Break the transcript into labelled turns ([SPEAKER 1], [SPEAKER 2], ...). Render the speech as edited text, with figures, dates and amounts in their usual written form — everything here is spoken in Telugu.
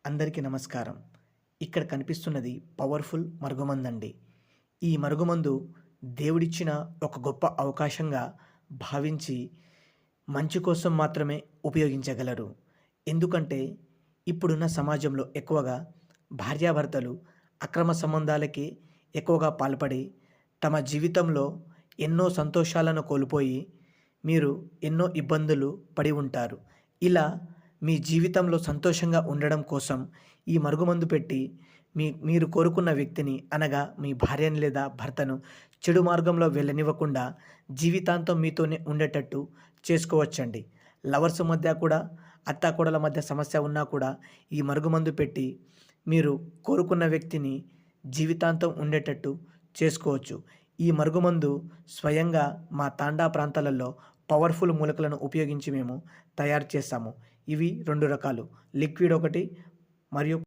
[SPEAKER 1] అందరికీ నమస్కారం. ఇక్కడ కనిపిస్తున్నది పవర్‌ఫుల్ మరుగుమందండి. ఈ మరుగుమందు దేవుడిచ్చిన ఒక గొప్ప అవకాశంగా భావించి మంచి కోసం మాత్రమే ఉపయోగించగలరు. ఎందుకంటే ఇప్పుడున్న సమాజంలో ఎక్కువగా భార్యాభర్తలు అక్రమ సంబంధాలకి ఎక్కువగా పాల్పడి తమ జీవితంలో ఎన్నో సంతోషాలను కోల్పోయి మీరు ఎన్నో ఇబ్బందులు పడి ఉంటారు. ఇలా మీ జీవితంలో సంతోషంగా ఉండడం కోసం ఈ మరుగుమందు పెట్టి మీరు కోరుకున్న వ్యక్తిని అనగా మీ భార్యని లేదా భర్తను చెడు మార్గంలో వెళ్ళనివ్వకుండా జీవితాంతం మీతోనే ఉండేటట్టు చేసుకోవచ్చండి. లవర్స్ మధ్య కూడా అత్తాకోడల మధ్య సమస్య ఉన్నా కూడా ఈ మరుగుమందు పెట్టి మీరు కోరుకున్న వ్యక్తిని జీవితాంతం ఉండేటట్టు చేసుకోవచ్చు. ఈ మరుగుమందు స్వయంగా మా తాండా ప్రాంతాలలో పవర్‌ఫుల్ మూలికలను ఉపయోగించి మేము తయారు చేస్తాము. ఇవి 2 రకాలు. లిక్విడ్ ఒకటి మరియు